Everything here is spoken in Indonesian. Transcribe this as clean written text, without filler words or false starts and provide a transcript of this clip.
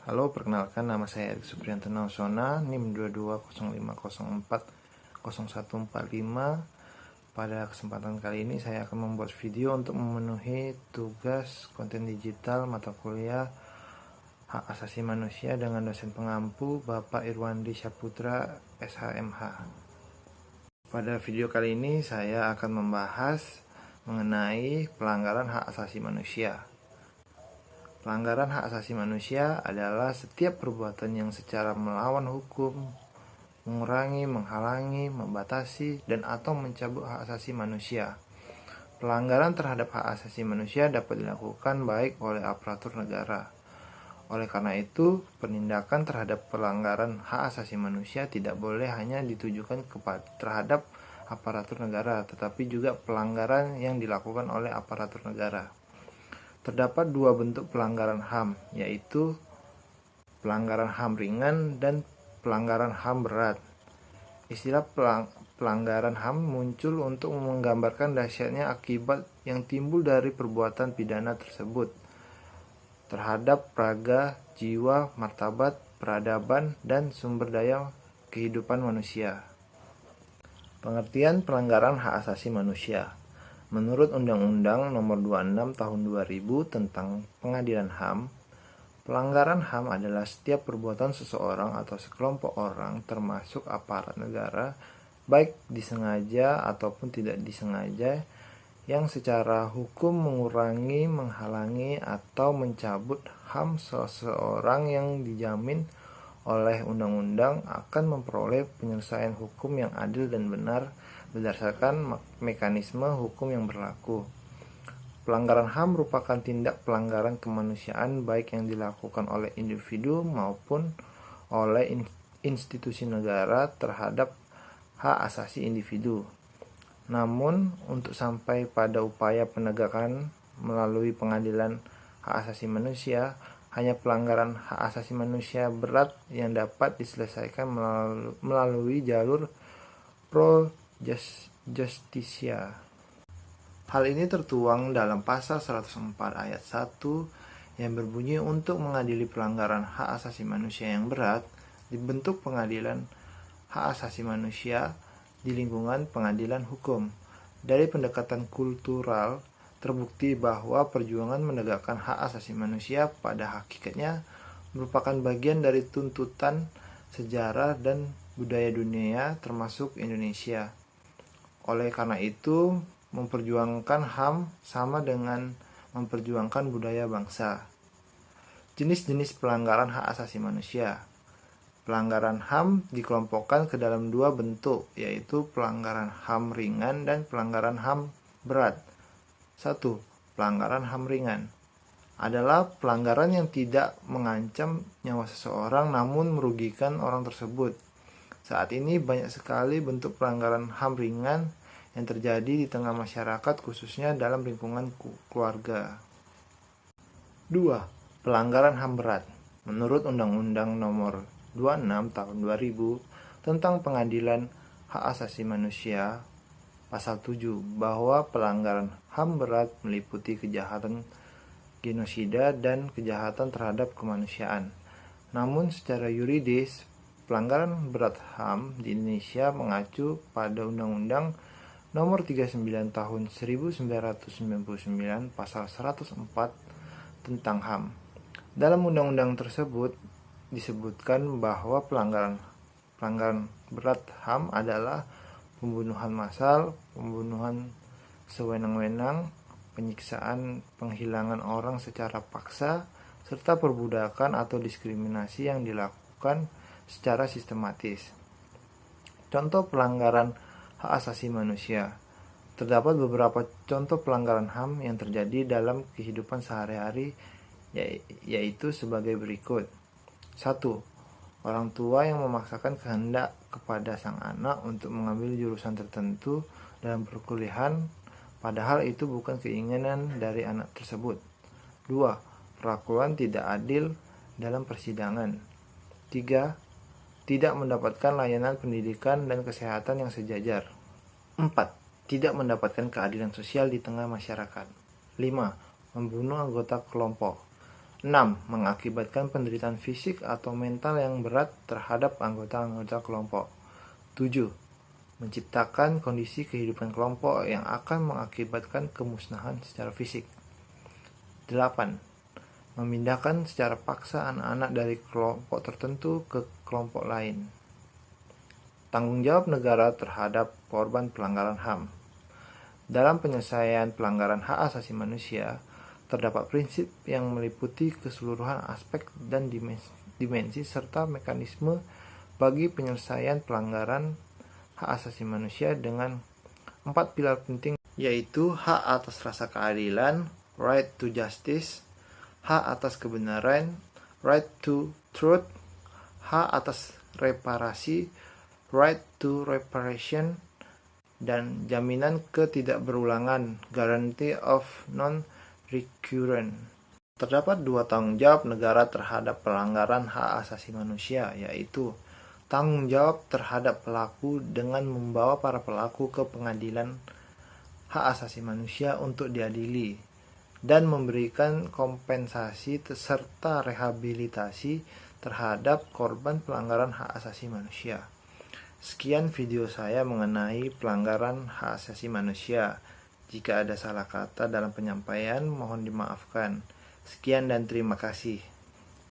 Halo, perkenalkan nama saya Erik Supriyanto Nausona, NIM 2205040145. Pada kesempatan kali ini saya akan membuat video untuk memenuhi tugas konten digital mata kuliah Hak Asasi Manusia dengan dosen pengampu Bapak Irwandi Syaputra, SHMH. Pada video kali ini saya akan membahas mengenai pelanggaran hak asasi manusia. Pelanggaran hak asasi manusia adalah setiap perbuatan yang secara melawan hukum, mengurangi, menghalangi, membatasi, dan atau mencabut hak asasi manusia. Pelanggaran terhadap hak asasi manusia dapat dilakukan baik oleh aparatur negara. Oleh karena itu, penindakan terhadap pelanggaran hak asasi manusia tidak boleh hanya ditujukan terhadap aparatur negara, tetapi juga pelanggaran yang dilakukan oleh aparatur negara. Terdapat dua bentuk pelanggaran HAM, yaitu pelanggaran HAM ringan dan pelanggaran HAM berat. Istilah pelanggaran HAM muncul untuk menggambarkan dahsyatnya akibat yang timbul dari perbuatan pidana tersebut terhadap raga, jiwa, martabat, peradaban, dan sumber daya kehidupan manusia. Pengertian pelanggaran hak asasi manusia. Menurut Undang-Undang Nomor 26 Tahun 2000 tentang Pengadilan HAM, pelanggaran HAM adalah setiap perbuatan seseorang atau sekelompok orang termasuk aparat negara, baik disengaja ataupun tidak disengaja, yang secara hukum mengurangi, menghalangi, atau mencabut HAM seseorang yang dijamin oleh undang-undang akan memperoleh penyelesaian hukum yang adil dan benar berdasarkan mekanisme hukum yang berlaku. Pelanggaran HAM merupakan tindak pelanggaran kemanusiaan baik yang dilakukan oleh individu maupun oleh institusi negara terhadap hak asasi individu. Namun, untuk sampai pada upaya penegakan melalui pengadilan hak asasi manusia, hanya pelanggaran hak asasi manusia berat yang dapat diselesaikan melalui jalur pro justisia. Hal ini tertuang dalam pasal 104 ayat 1 yang berbunyi untuk mengadili pelanggaran hak asasi manusia yang berat, dibentuk pengadilan hak asasi manusia di lingkungan pengadilan hukum. Dari pendekatan kultural, terbukti bahwa perjuangan menegakkan hak asasi manusia pada hakikatnya merupakan bagian dari tuntutan sejarah dan budaya dunia termasuk Indonesia. Oleh karena itu, memperjuangkan HAM sama dengan memperjuangkan budaya bangsa. Jenis-jenis pelanggaran hak asasi manusia. Pelanggaran HAM dikelompokkan ke dalam dua bentuk, yaitu pelanggaran HAM ringan dan pelanggaran HAM berat. 1. Pelanggaran HAM ringan adalah pelanggaran yang tidak mengancam nyawa seseorang namun merugikan orang tersebut. Saat ini banyak sekali bentuk pelanggaran HAM ringan yang terjadi di tengah masyarakat, khususnya dalam lingkungan keluarga. 2. Pelanggaran HAM berat. Menurut Undang-Undang Nomor 26 Tahun 2000 tentang Pengadilan Hak Asasi Manusia, Pasal 7, bahwa pelanggaran HAM berat meliputi kejahatan genosida dan kejahatan terhadap kemanusiaan. Namun secara yuridis, pelanggaran berat HAM di Indonesia mengacu pada Undang-Undang Nomor 39 Tahun 1999 Pasal 104 tentang HAM. Dalam undang-undang tersebut disebutkan bahwa pelanggaran berat HAM adalah pembunuhan massal, pembunuhan sewenang-wenang, penyiksaan, penghilangan orang secara paksa, serta perbudakan atau diskriminasi yang dilakukan secara sistematis. Contoh pelanggaran hak asasi manusia. Terdapat beberapa contoh pelanggaran HAM yang terjadi dalam kehidupan sehari-hari, yaitu sebagai berikut. 1. Orang tua yang memaksakan kehendak kepada sang anak untuk mengambil jurusan tertentu dalam perkuliahan, padahal itu bukan keinginan dari anak tersebut. 2. Perlakuan tidak adil dalam persidangan. 3. Tidak mendapatkan layanan pendidikan dan kesehatan yang sejajar. 4. Tidak mendapatkan keadilan sosial di tengah masyarakat. 5. Membunuh anggota kelompok. 6. Mengakibatkan penderitaan fisik atau mental yang berat terhadap anggota-anggota kelompok. 7. Menciptakan kondisi kehidupan kelompok yang akan mengakibatkan kemusnahan secara fisik. 8. Memindahkan secara paksa anak-anak dari kelompok tertentu ke kelompok lain. Tanggung jawab negara terhadap korban pelanggaran HAM. Dalam penyelesaian pelanggaran hak asasi manusia, terdapat prinsip yang meliputi keseluruhan aspek dan dimensi serta mekanisme bagi penyelesaian pelanggaran hak asasi manusia dengan 4 pilar penting, yaitu hak atas rasa keadilan, right to justice, hak atas kebenaran, right to truth, hak atas reparasi, right to reparation, dan jaminan ketidakberulangan, guarantee of non-recurrence. Terdapat 2 tanggung jawab negara terhadap pelanggaran hak asasi manusia, yaitu tanggung jawab terhadap pelaku dengan membawa para pelaku ke pengadilan hak asasi manusia untuk diadili, dan memberikan kompensasi serta rehabilitasi terhadap korban pelanggaran hak asasi manusia. Sekian video saya mengenai pelanggaran hak asasi manusia. Jika ada salah kata dalam penyampaian, mohon dimaafkan. Sekian dan terima kasih.